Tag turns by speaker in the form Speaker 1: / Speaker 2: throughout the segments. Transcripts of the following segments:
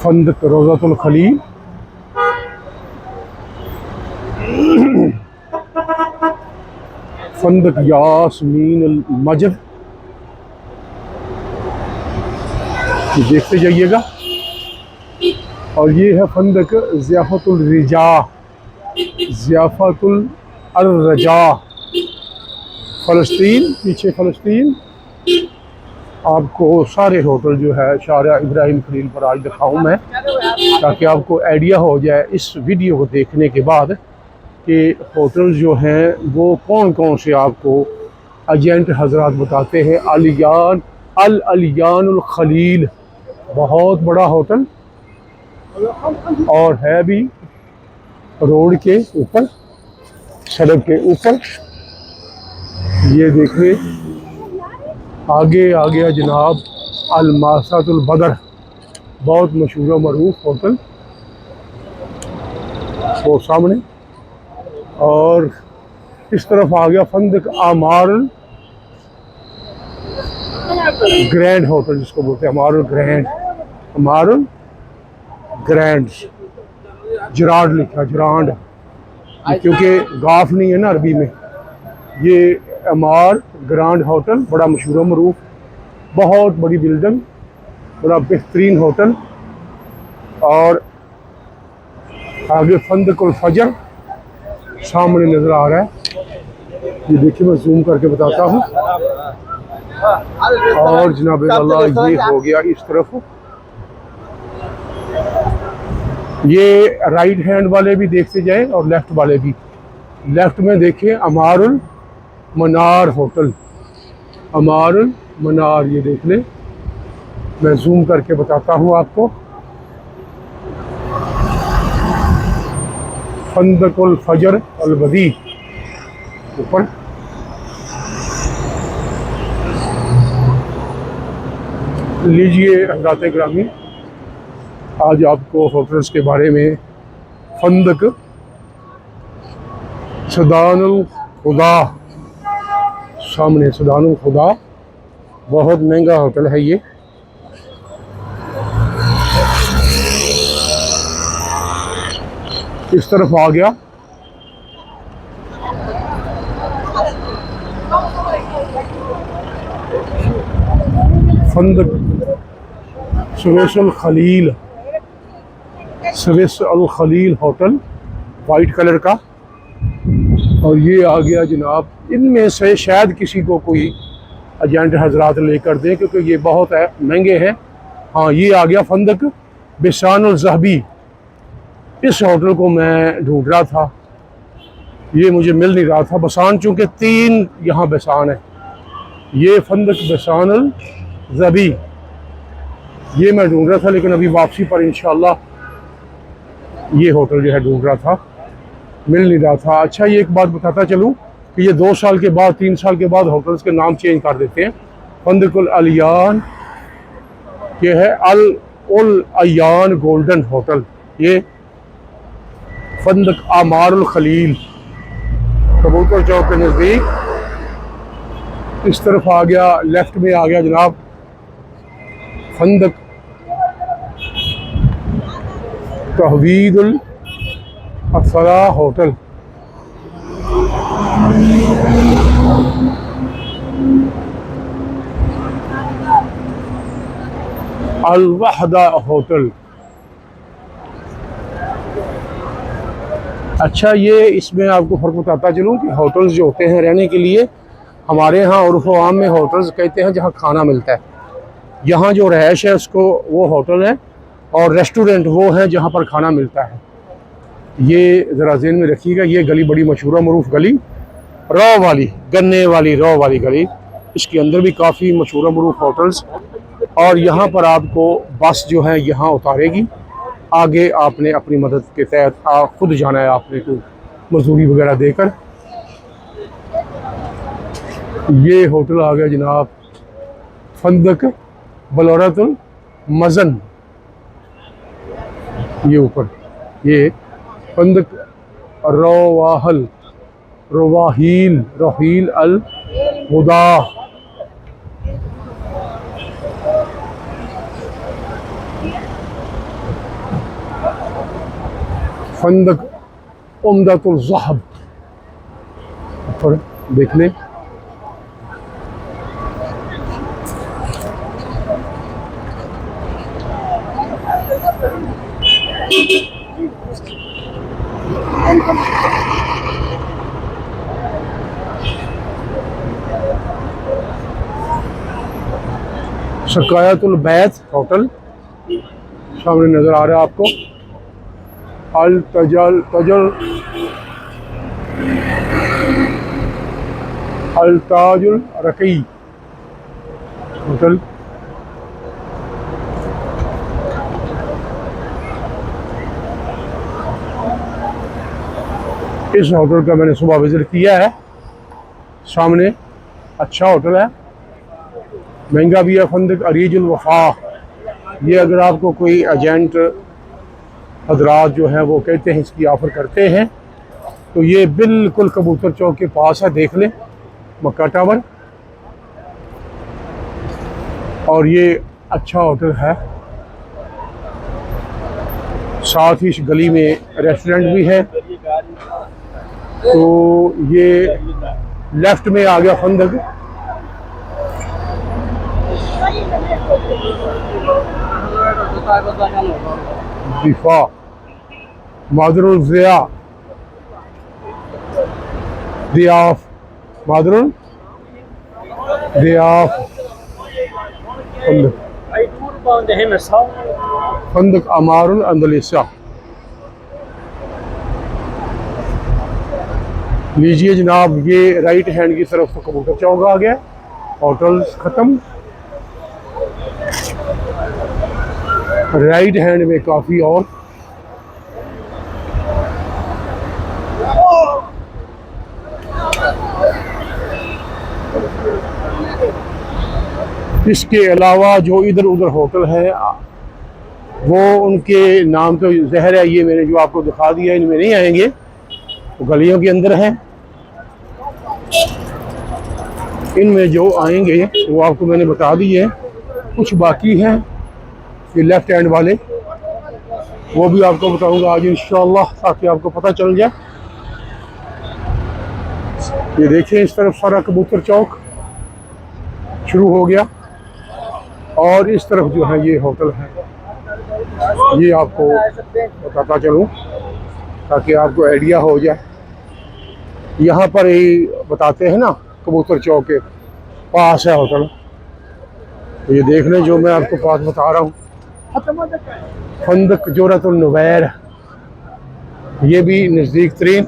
Speaker 1: फंदक रोज़ातुल खलील, फंदक यास्मीन अल मजद, देखते जाइएगा। और ये है फंदक ज़ियाफ़तुल रिजा, ज़ियाफ़तुल अर्रजा, फ़लस्तीन, पीछे फ़लस्तीन। आपको सारे होटल जो है शारिया इब्राहिम खलील पर आज दिखाऊं मैं, ताकि आपको आइडिया हो जाए इस वीडियो को देखने के बाद कि होटल जो हैं वो कौन कौन से आपको एजेंट हजरात बताते हैं। अल अलियानुल खलील, बहुत बड़ा होटल और है भी रोड के ऊपर, सड़क के ऊपर। ये देखिए आगे आ गया जनाब अल मासातुल बदर, बहुत मशहूर मरूफ होटल वो सामने। और इस तरफ आ गया फंदक अमारुल ग्रैंड होटल, जिसको बोलते हैं अमारुल ग्रैंड, अमारुल ग्रैंड, जराड लिखा, जरांड, क्योंकि गाफ नहीं है ना अरबी में। ये अमार ग्रांड होटल बड़ा मशहूर मरूफ, बहुत बड़ी बिल्डिंग, बड़ा बेहतरीन होटल। और आगे फंदकुल फजर सामने नज़र आ रहा है, ये देखिए मैं जूम करके बताता हूँ। और जनाब अल्लाह ये हो गया इस तरफ, ये राइट हैंड वाले भी देखते जाए और लेफ्ट वाले भी। लेफ्ट में देखिए अमारुल मनार होटल, अमारुल मनार, ये देख ले, मैं जूम करके बताता हूँ आपको। फंदकुल फजर अल बदी ऊपर। लीजिए हज़रात ग्रामी, आज आपको होटल्स के बारे में फंदक सदानुल खुदा, सामने सदानुल खुदा, बहुत महंगा होटल है ये। इस तरफ आ गया फंदक स्विस अल खलील, स्विस अल खलील होटल, वाइट कलर का। और ये आ गया जनाब, इनमें से शायद किसी को कोई एजेंट हजरात लेकर दें, क्योंकि ये बहुत है महंगे हैं। हाँ, ये आ गया फंदक बिसानुल ज़हबी, इस होटल को मैं ढूंढ रहा था, ये मुझे मिल नहीं रहा था। बसान, चूँकि 3 यहाँ बसान है। ये फंदक बिसानुल ज़हबी, ये मैं ढूंढ रहा था, लेकिन अभी वापसी पर इंशाल्लाह ये होटल जो है ढूंढ रहा था, मिल नहीं रहा था। अच्छा, ये एक बात बताता चलूँ कि ये 2 साल के बाद, 3 साल के बाद होटल्स के नाम चेंज कर देते हैं। फंदकुल अलियान, ये है अल उल अयान गोल्डन होटल। ये फंदक आमारुल खलील, कबूतर चौक के नज़दीक। इस तरफ आ गया, लेफ्ट में आ गया जनाब फंदक तहवीदुल अफरा होटल, अल वहदा होटल। अच्छा, ये इसमें आपको फ़र्क बताता चलूँ कि होटल्स जो होते हैं रहने के लिए, हमारे यहाँ उर्फ़ आम में होटल्स कहते हैं जहाँ खाना मिलता है। यहाँ जो रहायश है उसको वो होटल है, और रेस्टोरेंट वो है जहाँ पर खाना मिलता है। ये ज़रा ज़हन में रखिएगा, ये गली बड़ी मशहूर मरूफ गली, रॉ वाली, गन्ने वाली रॉ वाली गली, इसके अंदर भी काफ़ी मशहूर मरूफ होटल्स। और यहाँ पर आपको बस जो है यहाँ उतारेगी, आगे आपने अपनी मदद के तहत खुद जाना है, आपने को मजदूरी वगैरह देकर। ये होटल आ गया जनाब फंदक बलोरतुल मज़न, ये ऊपर, ये फंदक रवाहल रवाहील रहील अल हुदा, फंदक उम्दतुल ज़हब पर देख लें। शकायतुल बैत होटल सामने नजर आ रहा है आपको। अल तजल तजल अल ताजुल रकी होटल। इस होटल का मैंने सुबह विजिट किया है, सामने अच्छा होटल है, महंगा भी है। फंदक अरीजुल वफा, ये अगर आपको कोई एजेंट हजरात जो है वो कहते हैं इसकी ऑफ़र करते हैं, तो ये बिल्कुल कबूतर चौक के पास है, देख लें मक्का टावर। और ये अच्छा होटल है, साथ ही इस गली में रेस्टोरेंट भी है। तो ये लेफ्ट में आ गया फंदक। दिफा मादरुल ज़िया दियाफ मादरुल दियाफ फंदक अमारुल अंदलिसा। लीजिए जनाब, ये राइट हैंड की तरफ तो कबूतर चौक आ गया, होटल ख़त्म। राइट हैंड में काफ़ी और इसके अलावा जो इधर उधर होटल है वो उनके नाम तो जहर है, ये मैंने जो आपको दिखा दिया इनमें नहीं आएंगे, वो गलियों के अंदर है। इनमें जो आएंगे वो आपको मैंने बता दिए, कुछ बाकी हैं ये लेफ्ट हैंड वाले, वो भी आपको बताऊंगा आज इंशाअल्लाह, ताकि आपको पता चल जाए। ये देखिए इस तरफ सारा कबूतर चौक शुरू हो गया, और इस तरफ जो है ये होटल है। ये आपको बताता चलूँ ताकि आपको आइडिया हो जाए। यहाँ पर ही बताते हैं ना, कबूतर चौक के पास है होटल। तो ये देख लें जो मैं आपको पास बता रहा हूँ, फंदक जोरतुल नुवैर, ये भी नज़दीक तरीन,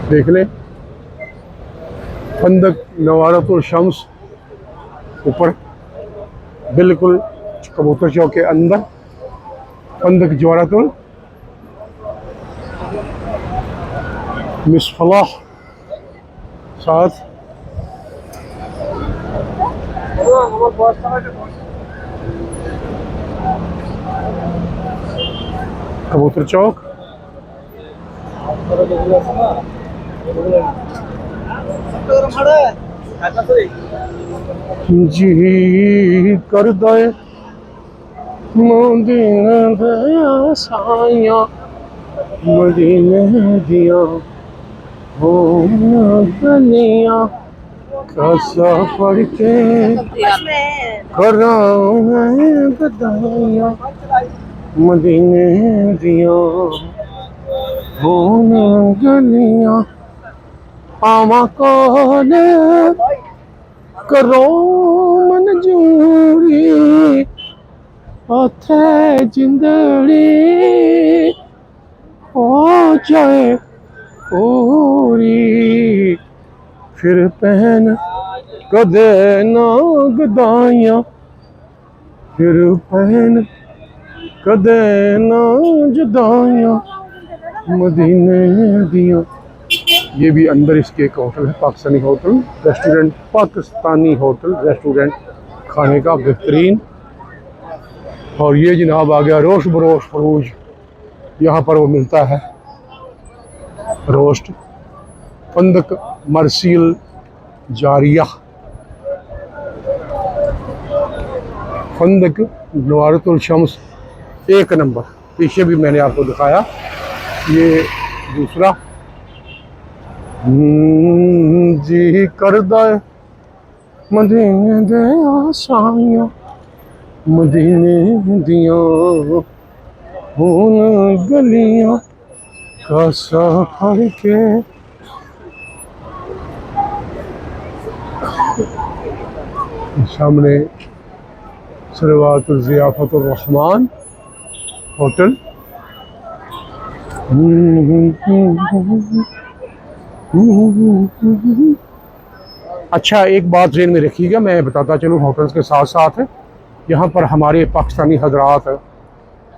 Speaker 1: देख लें। फंदक नवारतुल शम्स ऊपर बिल्कुल कबूतर चौक के अंदर, फंदक जोरतुल मिसफलाह साथ कबूतर चौक। जी कर दे मदीना दया साया, मदीने दिया हो गलियां, कैसा पढ़ के कराऊं मैं गदाइयां, मदीने दिया हो गलियां, आवा कौन करो मंजूरी, ओथे जिंदड़ी हो जाए पूरी, फिर पहन कदे ना गदाइयां, फिर पहन कदे ना जुदाइयां, मदीने दियां। ये भी अंदर इसके एक होटल है, Pakistani hotel restaurant, Pakistani hotel restaurant, खाने का बेहतरीन। और ये जनाब आ गया रोश बरोश फरूज, यहाँ पर वो मिलता है रोस्ट। फंदक मरसील जारिया, फंदक नवारतुल शम्स, एक नंबर। पीछे भी मैंने आपको दिखाया। ये दूसरा जी करदा मदीने दे आसाइयां, मदीने दियां हुन गलियां का सफर के। सामने सलवातुल ज़ियाफ़तुर रहमान होटल। अच्छा, एक बात ज़हन में रखिएगा, मैं बताता चलूँ होटल्स के साथ साथ यहाँ पर हमारे पाकिस्तानी हजरात,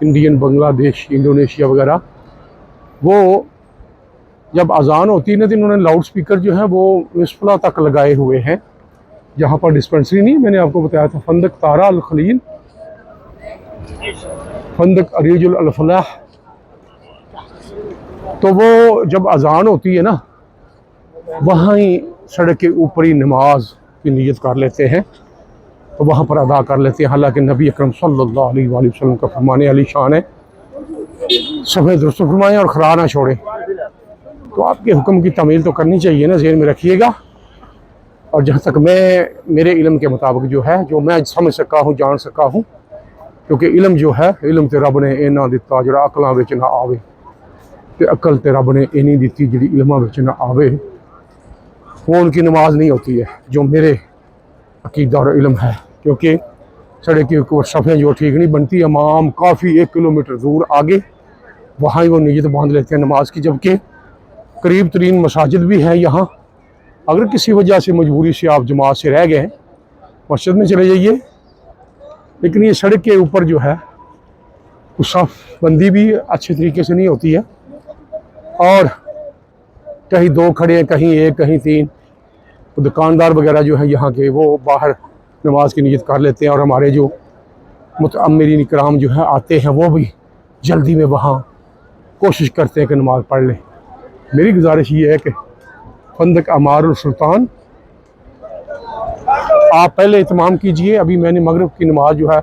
Speaker 1: इंडियन, बांग्लादेश, इंडोनेशिया वगैरह, वो जब अजान होती है ना तो इन्होंने लाउड स्पीकर जो है वो मिसफला तक लगाए हुए हैं। यहाँ पर डिस्पेंसरी नहीं, मैंने आपको बताया था फंदक तारा अल खलील, फंदक अरीजुल अल फलाह। तो वो जब अजान होती है ना, वहाँ ही सड़क के ऊपर ही नमाज की नीयत कर लेते हैं, तो वहाँ पर अदा कर लेते हैं। हालांकि नबी अकरम सल्लल्लाहु अलैहि वसल्लम का फरमाने अली शान है, सफ़ेद दुरुस्त फरमाएं और खरा ना छोड़ें। तो आपके हुक्म की तमील तो करनी चाहिए ना, ज़हन में रखिएगा। और जहाँ तक मेरे इल्म के मुताबिक जो है, जो मैं समझ सका हूँ, जान सका हूँ, क्योंकि इल्म जो है, इल्म तो रब ने इन्ना दिता जो अकलों विच ना आवे, ते अकल तो रब ने इन्नी दी जी इल्मां विच ना आवे, वो उनकी नमाज नहीं होती है, जो मेरे अकीदा और इल्म है। क्योंकि सड़क की सफ़ें जो ठीक नहीं बनती, इमाम काफ़ी 1 किलोमीटर दूर आगे वहाँ ही वो नीयत बांध लेते हैं नमाज की, जबकि करीब तरीन मसाजिद भी हैं यहाँ। अगर किसी वजह से मजबूरी से आप जमात से रह गए, मस्जिद में चले जाइए, लेकिन ये सड़क के ऊपर जो है उस साफ बंदी भी अच्छे तरीके से नहीं होती है, और कहीं 2 खड़े हैं, कहीं 1, कहीं 3। तो दुकानदार वगैरह जो है यहाँ के, वो बाहर नमाज की नीयत कर लेते हैं, और हमारे जो मुतअम्मिरीन इकराम जो है आते हैं, वो भी जल्दी में वहाँ कोशिश करते हैं कि नमाज़ पढ़ लें। मेरी गुजारिश ये है कि फंदक अमारुल सुल्तान आप पहले इत्माम कीजिए। अभी मैंने मगरिब की नमाज जो है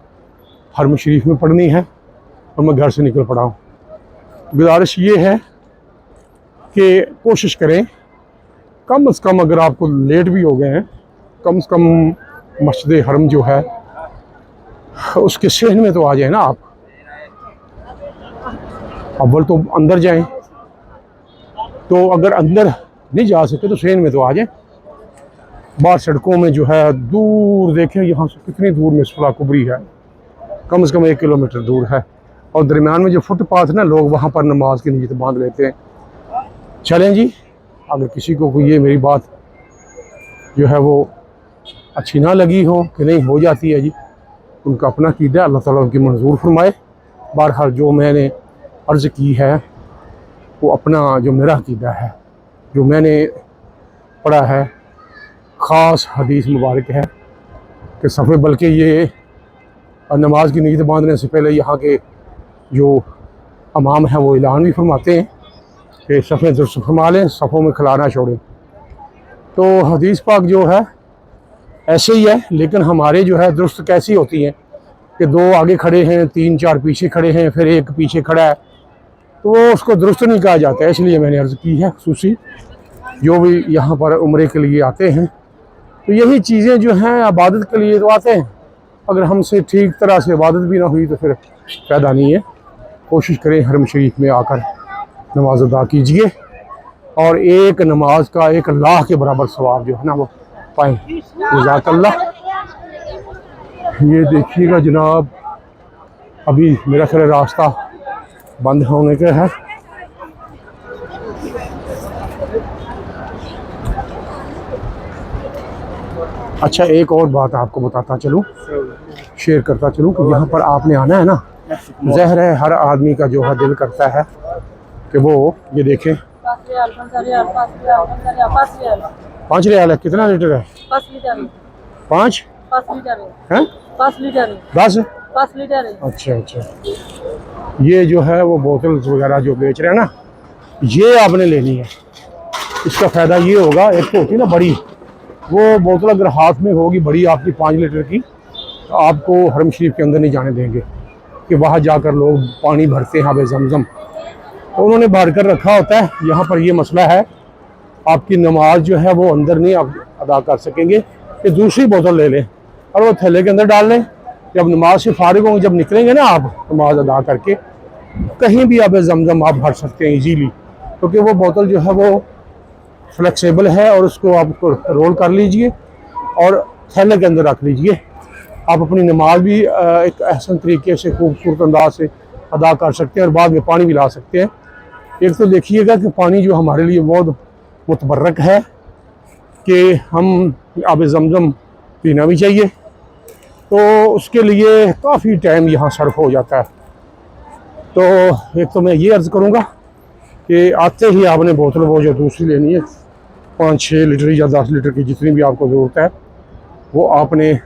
Speaker 1: हरम शरीफ में पढ़नी है, और मैं घर से निकल पड़ा हूँ। गुजारिश ये है कि कोशिश करें, कम से कम अगर आपको लेट भी हो गए हैं, कम से कम मस्जिद हरम जो है उसके सहन में तो आ जाए ना आप। अव्वल तो अंदर जाएं, तो अगर अंदर नहीं जा सके तो सहन में तो आ जाएं। बाहर सड़कों में जो है दूर देखें, यहाँ से कितनी दूर में मिसफला कुबरी है, कम से कम 1 किलोमीटर दूर है, और दरमियान में जो फुटपाथ ना, लोग वहाँ पर नमाज की नीयत बांध लेते हैं। चलें जी, अगर किसी को कोई ये मेरी बात जो है वो अच्छी ना लगी हो, कि नहीं हो जाती है जी, उनका अपना कीदा, अल्लाह ताला उनकी मंजूर फरमाए। बहरहाल जो मैंने अर्ज़ की है वो अपना जो मेरा कीदा है, जो मैंने पढ़ा है, ख़ास हदीस मुबारक है कि सफ़े, बल्कि ये नमाज की नीयत बांधने से पहले यहाँ के जो इमाम हैं वो ऐलान भी फरमाते हैं कि सफ़े दुरुस्त फरमा लें, सफ़ों में खिला ना छोड़ें। तो हदीस पाक जो है ऐसे ही है, लेकिन हमारे जो है दुरुस्त कैसी होती हैं कि 2 आगे खड़े हैं, 3-4 पीछे खड़े हैं, फिर 1 पीछे खड़ा है, तो वो उसको दुरुस्त नहीं कहा जाता है। इसलिए मैंने अर्ज़ की है, खुसूसी जो भी यहाँ पर उम्रे के लिए आते हैं, तो यही चीज़ें जो हैं इबादत के लिए तो आते हैं, अगर हमसे ठीक तरह से इबादत भी ना हुई तो फिर फ़ायदा नहीं है। कोशिश करें हरम शरीफ में आकर नमाज अदा कीजिए, और एक नमाज का 1 लाख के बराबर सवाब जो है ना वो पाएँ। जज़ाकल्लाह। ये देखिएगा जनाब, अभी मेरा ख्याल रास्ता बंद होने का है। अच्छा, एक और बात आपको बताता चलूँ, शेयर करता चलूँ कि यहाँ पर आपने आना है ना, ज़हर है हर आदमी का जो है दिल करता है कि वो ये देखें 5 रियाल है। कितना लीटर है? 5 लीटर है। 5 लीटर है। 5 लीटर है। 5 लीटर है। अच्छा अच्छा, ये जो है वो बोतल वगैरह जो बेच रहे हैं ना, ये आपने लेनी है। इसका फ़ायदा ये होगा, एक तो होती है ना बड़ी, वो बोतल अगर हाथ में होगी बड़ी आपकी 5 लीटर की, तो आपको हरम शरीफ के अंदर नहीं जाने देंगे। कि वहाँ जाकर लोग पानी भरते हैं आब ज़मज़म, तो उन्होंने भर कर रखा होता है। यहाँ पर ये मसला है, आपकी नमाज जो है वो अंदर नहीं आप अदा कर सकेंगे, कि दूसरी बोतल ले लें और वो थैले के अंदर डाल लें। जब नमाज से फारिग होंगे, जब निकलेंगे ना आप नमाज अदा करके, कहीं भी आब ज़मज़म आप भर सकते हैं इजीली, क्योंकि वो बोतल जो है वो फ्लेक्सिबल है और उसको आप रोल कर लीजिए और थैले के अंदर रख लीजिए। आप अपनी नमाज भी एक अहसन तरीके से खूबसूरत अंदाज से अदा कर सकते हैं और बाद में पानी भी ला सकते हैं। एक तो देखिएगा कि पानी जो हमारे लिए बहुत मुतबर्रक है कि हम आब ज़मज़म पीना भी चाहिए, तो उसके लिए काफ़ी टाइम यहाँ सर्फ हो जाता है। तो एक तो मैं ये अर्ज़ करूँगा कि आते ही आपने बोतल वो जो दूसरी लेनी है 5-6 लीटर या 10 लीटर की, जितनी भी आपको ज़रूरत है, वो आपने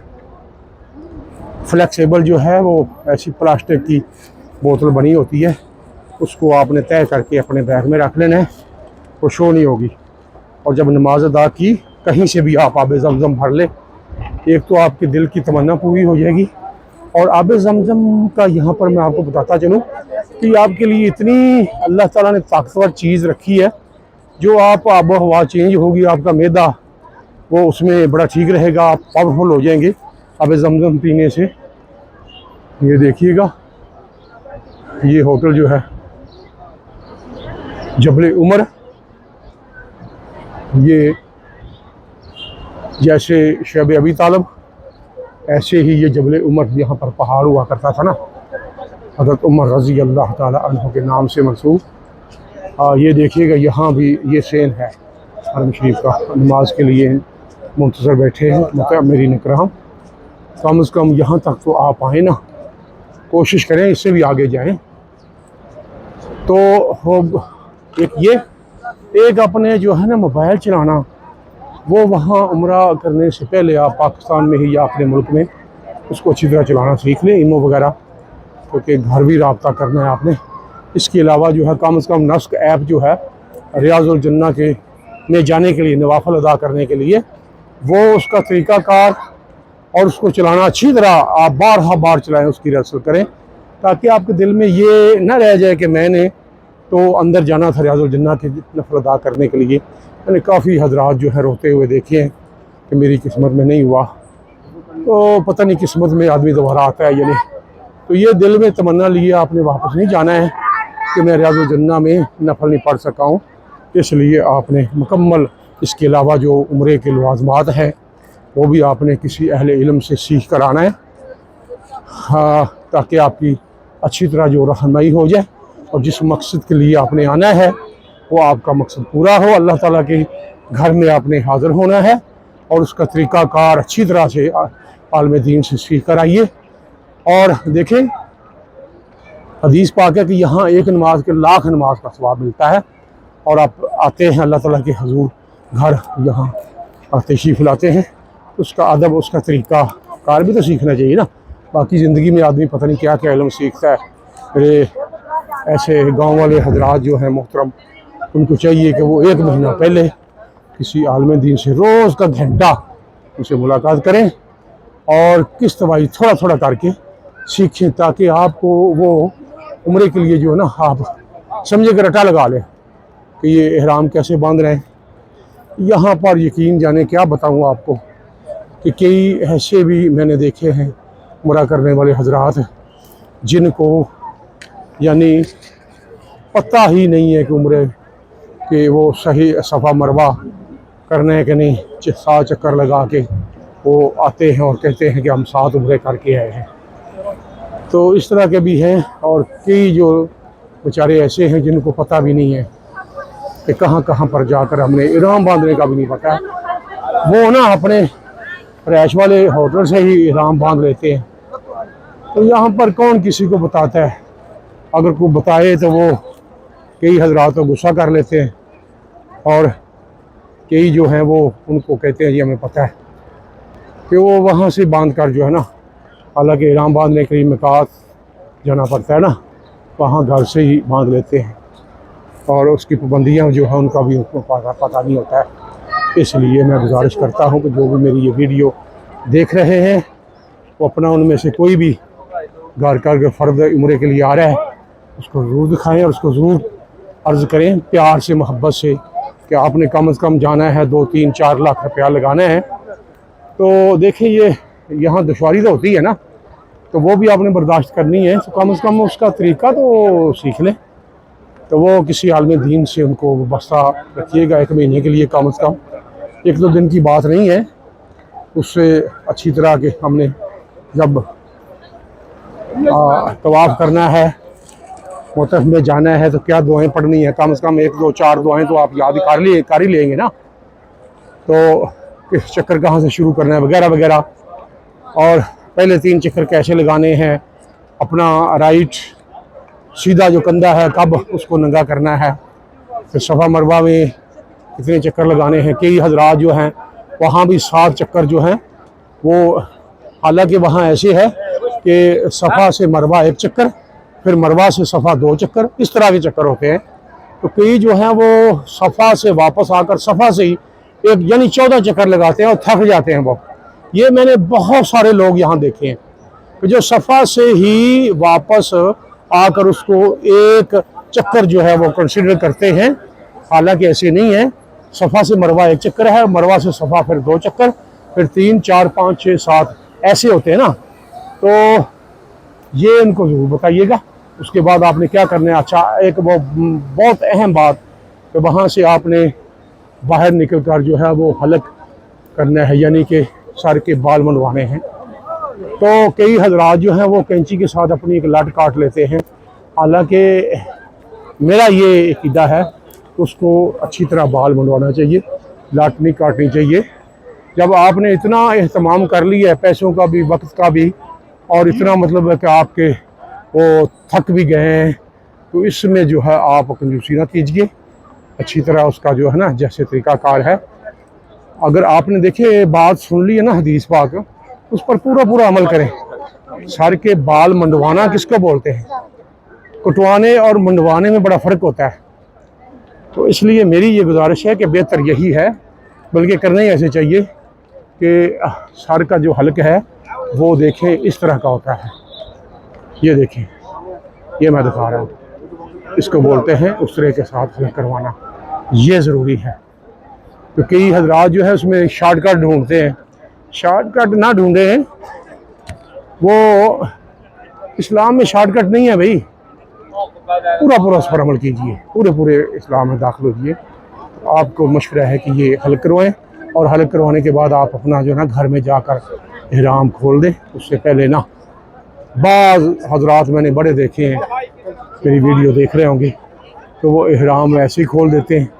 Speaker 1: फ्लेक्सिबल जो है वो ऐसी प्लास्टिक की बोतल बनी होती है, उसको आपने तय करके अपने बैग में रख लेना है, वो शो नहीं होगी। और जब नमाज अदा की, कहीं से भी आप आब ज़मज़म भर ले, एक तो आपके दिल की तमन्ना पूरी हो जाएगी। और आब ज़मज़म का यहाँ पर मैं आपको बताता चलूँ कि आपके लिए इतनी अल्लाह ताला ने ताकतवर चीज़ रखी है, जो आप आबो हवा चेंज होगी, आपका मैदा वो उसमें बड़ा ठीक रहेगा, आप पावरफुल हो जाएंगे आब ज़मज़म पीने से। ये देखिएगा, ये होटल जो है जबल उमर, ये जैसे शब अबी तालब ऐसे ही ये जबल उमर यहाँ पर पहाड़ हुआ करता था ना, हज़रत उमर रज़ी अल्लाह ताला अन्हु के नाम से मंसूब। ये देखिएगा, यहाँ भी ये सेन है हरम शरीफ का, नमाज के लिए मुंतज़र बैठे हैं मुतअम्मिरीन इकराम। कम से कम यहाँ तक तो आप आए ना, कोशिश करें इससे भी आगे जाएं। तो एक अपने जो है ना मोबाइल चलाना, वो वहाँ उम्रा करने से पहले आप पाकिस्तान में ही या अपने मुल्क में उसको अच्छी तरह चलाना सीख लें, इमो वगैरह, क्योंकि घर भी रब्ता करना है आपने। इसके अलावा जो है कम से कम नस्क ऐप जो है रियाज़ुल जन्ना के में जाने के लिए, नवाफल अदा करने के लिए, वो उसका तरीक़ाकार और उसको चलाना अच्छी तरह आप बार चलाएं, उसकी रिहर्सल करें, ताकि आपके दिल में ये ना रह जाए कि मैंने तो अंदर जाना था रियाज़ुल जन्ना के नफल अदा करने के लिए। मैंने काफ़ी हजरात जो है रोते हुए देखे हैं कि मेरी किस्मत में नहीं हुआ, तो पता नहीं किस्मत में आदमी दोबारा आता है या नहीं। तो ये दिल में तमन्ना लिए आपने वापस नहीं जाना है कि मैं रियाज़ुल जन्ना में नफल नहीं पढ़ सका हूँ, इसलिए आपने मुकम्मल इसके अलावा जो उम्रे के लवाज़मात हैं वो भी आपने किसी अहले इल्म से सीख कर आना है, हाँ, ताकि आपकी अच्छी तरह जो रहनुमाई हो जाए और जिस मकसद के लिए आपने आना है वो आपका मकसद पूरा हो। अल्लाह ताला के घर में आपने हाज़िर होना है और उसका तरीक़ाकार अच्छी तरह से आलम दीन से सीख कर आइए। और देखें, हदीस पाक है कि यहाँ एक नमाज के लाख नमाज का सवाब मिलता है। और आप आते हैं अल्लाह ताला के हजूर घर, यहाँ तशरीफ़ लाते हैं, उसका अदब, उसका तरीक़ा कार भी तो सीखना चाहिए ना। बाकी ज़िंदगी में आदमी पता नहीं क्या क्या इल्म सीखता है। मेरे ऐसे गांव वाले हजरात जो हैं मोहतरम, उनको चाहिए कि वो 1 महीना पहले किसी आलिम दीन से रोज़ का घंटा उनसे मुलाकात करें और किस्त वाइज थोड़ा थोड़ा करके सीखें, ताकि आपको वो उम्रे के लिए जो है ना, आप समझे कि रटा लगा लें कि ये इहराम कैसे बांध रहे हैं। यहाँ पर यकीन जाने क्या बताऊँ आपको कि कई ऐसे भी मैंने देखे हैं उम्रा करने वाले हजरात जिनको यानी पता ही नहीं है कि उम्रे कि वो सही सफ़ा मरवा करना है कि नहीं। 7 चक्कर लगा के वो आते हैं और कहते हैं कि हम 7 उम्रे करके आए हैं। तो इस तरह के भी हैं और कई जो बेचारे ऐसे हैं जिनको पता भी नहीं है कि कहाँ कहाँ पर जाकर हमने इहराम बांधने का भी नहीं पता है। वो ना अपने रैश वाले होटल से ही इहराम बांध लेते हैं। तो यहाँ पर कौन किसी को बताता है, अगर कोई बताए तो वो कई हजरात तो गुस्सा कर लेते हैं और कई जो हैं वो उनको कहते हैं जी हमें पता है, कि वो वहाँ से बांध कर जो है ना, हालांकि इहराम बांधने के लिए मिकात जाना पड़ता है ना, वहाँ घर से ही बांध लेते हैं और उसकी पाबंदियाँ जो है उनका भी उनको पता नहीं होता है। इसलिए मैं गुजारिश करता हूँ कि जो भी मेरी ये वीडियो देख रहे हैं वो अपना उनमें से कोई भी घर का अगर फ़र्द उम्रे के लिए आ रहा है उसको ज़रूर दिखाएं और उसको ज़रूर अर्ज़ करें प्यार से, मोहब्बत से कि आपने कम से कम जाना है 2-3-4 लाख रुपया लगाना है। तो देखिए ये यहाँ दुश्वारी तो होती है ना, तो वो भी आपने बर्दाश्त करनी है, तो कम से कम उसका तरीका तो सीख लें। तो वो किसी आलम दीन से उनको वाबस्ता रखिएगा 1 महीने के लिए, कम से कम 1-2 दिन की बात नहीं है। उससे अच्छी तरह के हमने जब तवाफ़ करना है, मुतफ में जाना है, तो क्या दुआएं पढ़नी है, कम से कम 1-2-4 दुआएं तो आप याद कर ही लेंगे ना। तो किस चक्कर कहाँ से शुरू करना है वगैरह वगैरह, और पहले 3 चक्कर कैसे लगाने हैं, अपना राइट सीधा जो कंधा है कब उसको नंगा करना है, फिर सफ़ा मरवा में कितने चक्कर लगाने हैं। कई हजरात जो हैं वहाँ भी 7 चक्कर जो हैं वो, हालांकि वहाँ ऐसे है कि सफ़ा से मरवा 1 चक्कर, फिर मरवा से सफ़ा 2 चक्कर, इस तरह के चक्कर होते हैं। तो कई जो हैं वो सफ़ा से वापस आकर सफ़ा से ही एक यानी 14 चक्कर लगाते हैं और थक जाते हैं वो। ये मैंने बहुत सारे लोग यहाँ देखे हैं कि जो सफ़ा से ही वापस आकर उसको 1 चक्कर जो है वो कंसिडर करते हैं, हालांकि ऐसे नहीं है। सफ़ा से मरवा 1 चक्कर है, मरवा से सफ़ा फिर 2 चक्कर, फिर 3, 4, 5, 6, 7 ऐसे होते हैं ना। तो ये इनको ज़रूर बताइएगा। उसके बाद आपने क्या करना है, अच्छा एक वो बहुत अहम बात कि वहाँ से आपने बाहर निकल कर जो है वो हलक करना है, यानी कि सर के बाल मनवाने हैं। तो कई हजरात जो हैं वो कैंची के साथ अपनी एक लट काट लेते हैं, हालांकि मेरा ये अकीदा है उसको अच्छी तरह बाल मनवाना चाहिए, लट नहीं काटनी चाहिए। जब आपने इतना एहतमाम कर लिया है, पैसों का भी, वक्त का भी, और इतना मतलब है कि आपके वो थक भी गए हैं, तो इसमें जो है आप कंजूसी ना कीजिए, अच्छी तरह उसका जो है ना जैसे तरीक़ाकार है। अगर आपने देखिए बात सुन ली है ना हदीस पाक, उस पर पूरा अमल करें। सर के बाल मंडवाना किसको बोलते हैं? कटवाने और मंडवाने में बड़ा फ़र्क होता है। तो इसलिए मेरी ये गुजारिश है कि बेहतर यही है, बल्कि करना ही ऐसे चाहिए कि सर का जो हल्क है वो देखें इस तरह का होता है। ये देखें, ये मैं दिखा रहा हूँ, इसको बोलते हैं उस तरह के साथ हल्क करवाना। ये ज़रूरी है। तो कई हजरात जो है उसमें शॉर्टकट ढूंढते हैं, शॉर्टकट ना ढूंढें, वो इस्लाम में शॉर्टकट नहीं है भाई। पूरा उस पर अमल कीजिए, पूरे इस्लाम में दाखिल होइए। आपको मशवरा है कि ये हल्क करवाएं, और हल्क करवाने के बाद आप अपना जो ना घर में जाकर इहराम खोल दें। उससे पहले ना बाज़ हजरात मैंने बड़े देखे हैं, मेरी वीडियो देख रहे होंगे, तो वो इहराम ऐसे ही खोल देते हैं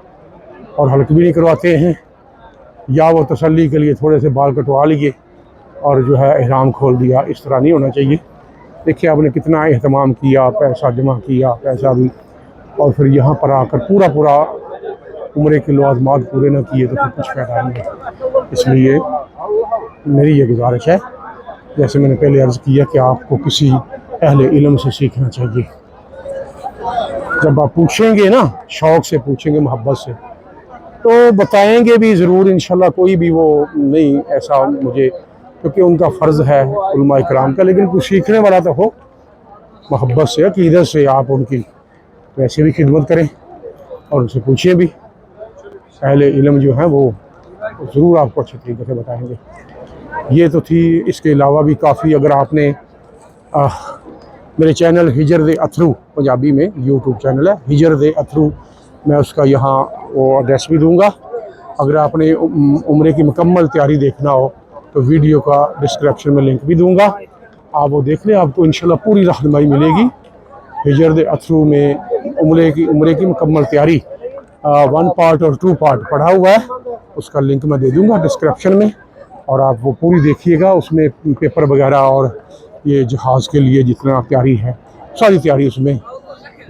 Speaker 1: और हल्क भी नहीं करवाते हैं, या वो तसल्ली के लिए थोड़े से बाल कटवा लिए और जो है इहराम खोल दिया। इस तरह नहीं होना चाहिए। देखिए आपने कितना एहतमाम किया, पैसा जमा किया, पैसा भी, और फिर यहाँ पर आकर पूरा उम्रे के लवाज़मात पूरे न किए तो फिर कुछ फ़ायदा नहीं है। इसलिए मेरी ये गुजारिश है, जैसे मैंने पहले अर्ज़ किया, कि आपको किसी अहले इल्म से सीखना चाहिए। जब आप पूछेंगे ना, शौक़ से पूछेंगे, मोहब्बत से, तो बताएंगे भी ज़रूर इंशाल्लाह। कोई भी वो नहीं ऐसा मुझे, क्योंकि उनका फ़र्ज़ है उलमा इकराम का, लेकिन कुछ सीखने वाला तो हो, मोहब्बत से, अक़ीदत से आप उनकी वैसे भी खिदमत करें और उनसे पूछें भी। अहले इल्म जो हैं वो ज़रूर आपको अच्छे तरीके से बताएंगे। ये तो थी। इसके अलावा भी काफ़ी, अगर आपने मेरे चैनल हिजर दे अथरू, पंजाबी में यूट्यूब चैनल है हिजर दे अथरू, मैं उसका यहाँ वो एड्रेस भी दूँगा। अगर आपने उम्रे की मुकम्मल तैयारी देखना हो तो वीडियो का डिस्क्रिप्शन में लिंक भी दूँगा, आप वो देख लें, आपको इंशाल्लाह पूरी रहनुमाई मिलेगी। हिजर दे अथरू में उम्रे की मुकम्मल तैयारी 1 पार्ट और 2 पार्ट पढ़ा हुआ है, उसका लिंक मैं दे दूँगा डिस्क्रिप्शन में, और आप वो पूरी देखिएगा। उसमें पेपर वगैरह और ये जहाज़ के लिए जितना तैयारी है, सारी तैयारी उसमें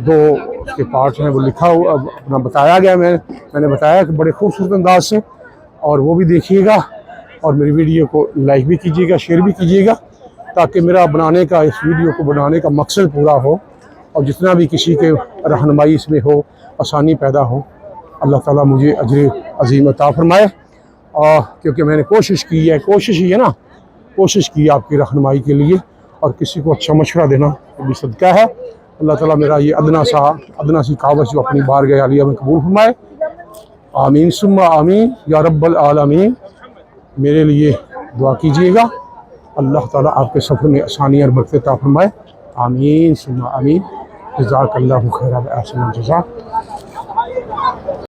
Speaker 1: 2 उसके पार्ट्स हैं, वो लिखा हुआ अपना बताया गया। मैंने बताया कि बड़े खूबसूरत अंदाज से, और वो भी देखिएगा। और मेरी वीडियो को लाइक भी कीजिएगा, शेयर भी कीजिएगा, ताकि मेरा बनाने का, इस वीडियो को बनाने का मकसद पूरा हो, और जितना भी किसी के रहनुमाई इसमें हो, आसानी पैदा हो, अल्लाह ताला मुझे अजर अज़ीम अता फरमाए। क्योंकि मैंने कोशिश की है, कोशिश ही है ना, कोशिश की आपकी रहनुमाई के लिए, और किसी को अच्छा मशवरा देना ये भी सदका है। अल्लाह ताला मेरा ये अदना सी कावश जो अपनी बारगाह आलिया में कबूल फरमाए। आमीन सुम्मा आमीन या रब्बल आलमीन। मेरे लिए दुआ कीजिएगा, अल्लाह ताला आपके सफ़र में आसानी और बरकत अता फरमाए। आमीन सुम्मा आमीन। जज़ाकल्लाहु खैरा व अहसन जज़ा।